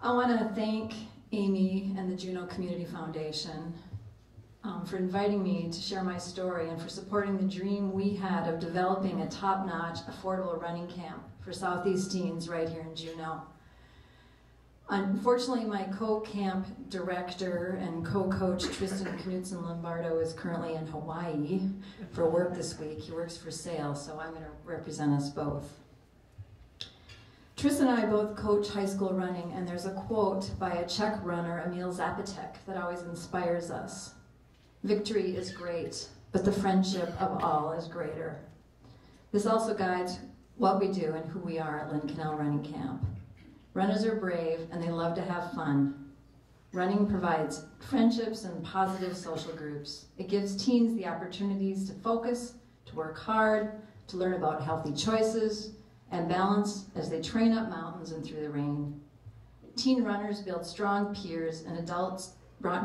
I want to thank Amy and the Juneau Community Foundation for inviting me to share my story and for supporting the dream we had of developing a top-notch, affordable running camp for Southeast teens right here in Juneau. Unfortunately, my co-camp director and co-coach Tristan Knudsen Lombardo is currently in Hawaii for work this week. He works for SAIL, so I'm going to represent us both. Tristan and I both coach high school running, and there's a quote by a Czech runner, Emil Zapatek, that always inspires us. Victory is great, but the friendship of all is greater. This also guides what we do and who we are at Lynn Canal Running Camp. Runners are brave and they love to have fun. Running provides friendships and positive social groups. It gives teens the opportunities to focus, to work hard, to learn about healthy choices and balance as they train up mountains and through the rain. Teen runners build strong peers and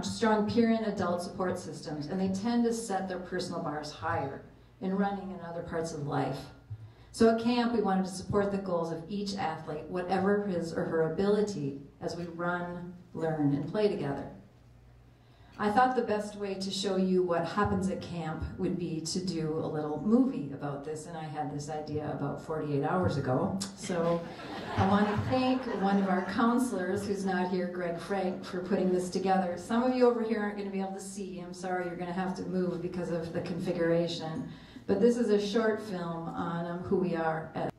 strong peer and adult support systems, and they tend to set their personal bars higher in running and other parts of life. So at camp, we wanted to support the goals of each athlete, whatever his or her ability, as we run, learn, and play together. I thought the best way to show you what happens at camp would be to do a little movie about this, and I had this idea about 48 hours ago. So I want to thank one of our counselors, who's not here, Greg Frank, for putting this together. Some of you over here aren't going to be able to see. I'm sorry, you're going to have to move because of the configuration. But this is a short film on who we are at.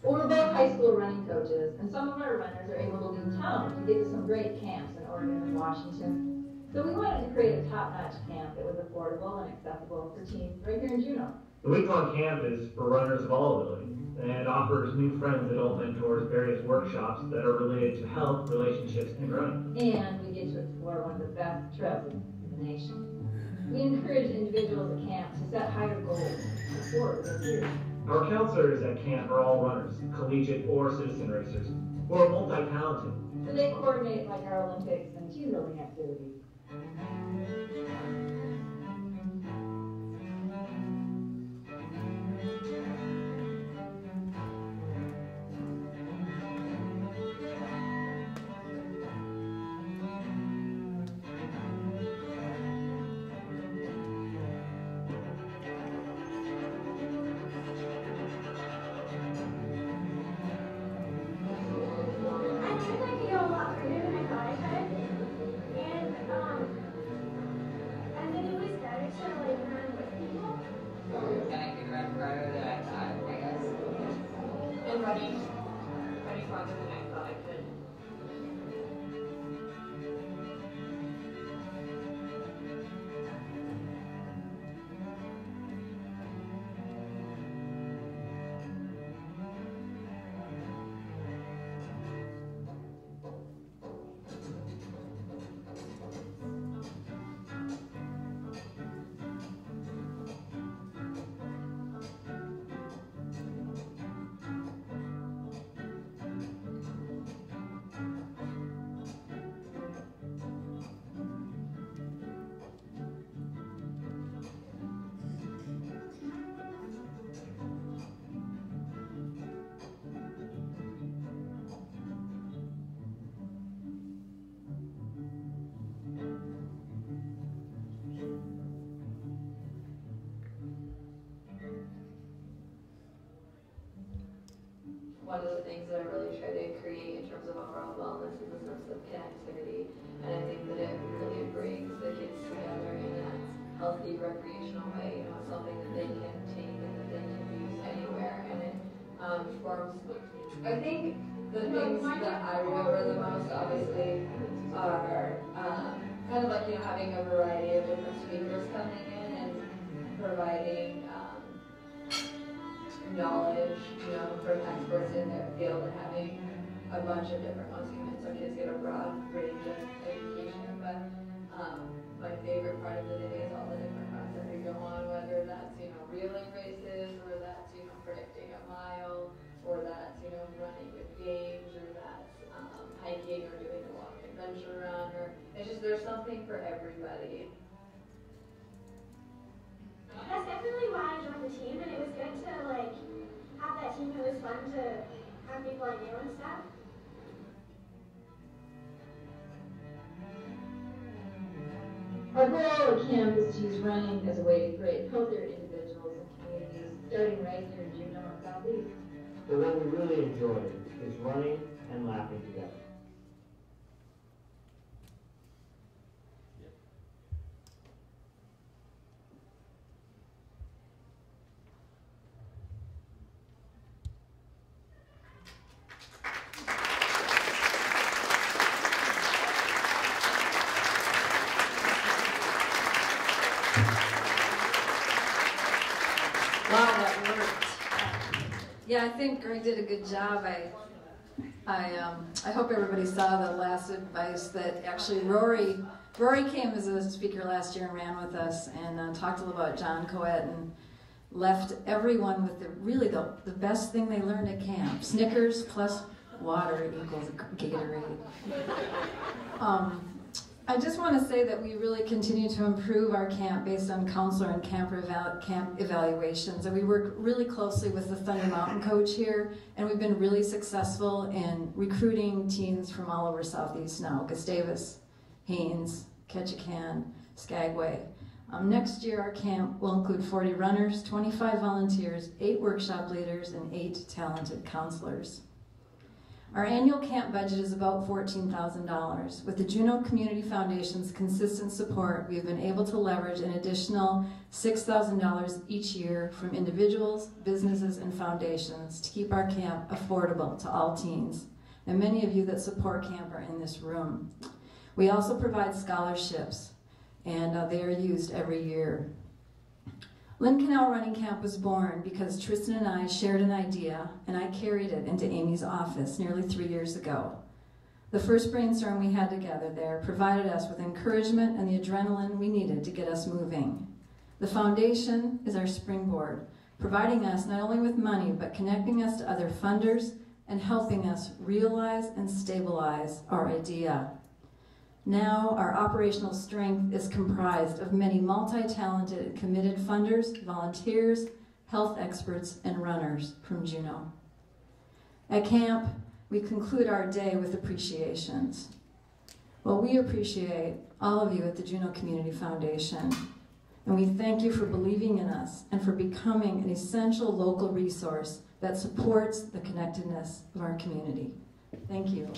Well, we're both high school running coaches, and some of our runners are able to leave town to get to some great camps in Oregon and Washington. So we wanted to create a top-notch camp that was affordable and accessible for teens right here in Juneau. The week-long camp is for runners of all ability and offers new friends, adult mentors, various workshops that are related to health, relationships, and running. And we get to explore one of the best trails in the nation. We encourage individuals at camp to set higher goals and support their peers. Our counselors at camp are all runners, collegiate or citizen racers, who are multi-talented. So they coordinate like our Olympics and team-building activities. One of the things that I really try to create in terms of overall wellness is a sense of connectivity, and I think that it really brings the kids together in a healthy, recreational way. You know, something that they can take and that they can use anywhere, and it forms. I think the things that I remember the most, obviously, are kind of like, you know, having a variety of different speakers coming in and providing knowledge, you know, from experts in their field, and having a bunch of different ones. So kids get a broad range of education, but my favorite part of the day is all the different runs that we go on, whether that's, you know, relay races, or that's, you know, predicting a mile, or that's, you know, running with games, or that's hiking, or doing a long adventure run, or it's just, there's something for everybody. That's definitely why I joined the team, and it was good to like have that team. It was fun to have people I knew and stuff. Our goal at camp is to use running as a way to create healthier individuals and communities, starting right here in Juneau and Southeast. But what we really enjoy is running and laughing together. Wow, that worked. Yeah, I think Greg did a good job. I hope everybody saw the last advice that actually Rory came as a speaker last year and ran with us and talked a little about John Coet and left everyone with the best thing they learned at camp. Snickers plus water equals Gatorade. I just want to say that we really continue to improve our camp based on counselor and camp evaluations. And we work really closely with the Thunder Mountain coach here, and we've been really successful in recruiting teens from all over Southeast now. Gustavus, Haines, Ketchikan, Skagway. Next year our camp will include 40 runners, 25 volunteers, 8 workshop leaders, and 8 talented counselors. Our annual camp budget is about $14,000. With the Juneau Community Foundation's consistent support, we have been able to leverage an additional $6,000 each year from individuals, businesses, and foundations to keep our camp affordable to all teens. And many of you that support camp are in this room. We also provide scholarships, and they are used every year. Lynn Canal Running Camp was born because Tristan and I shared an idea, and I carried it into Amy's office nearly 3 years ago. The first brainstorm we had together there provided us with encouragement and the adrenaline we needed to get us moving. The foundation is our springboard, providing us not only with money, but connecting us to other funders and helping us realize and stabilize our idea. Now, our operational strength is comprised of many multi-talented and committed funders, volunteers, health experts, and runners from Juneau. At camp, we conclude our day with appreciations. Well, we appreciate all of you at the Juneau Community Foundation, and we thank you for believing in us and for becoming an essential local resource that supports the connectedness of our community. Thank you.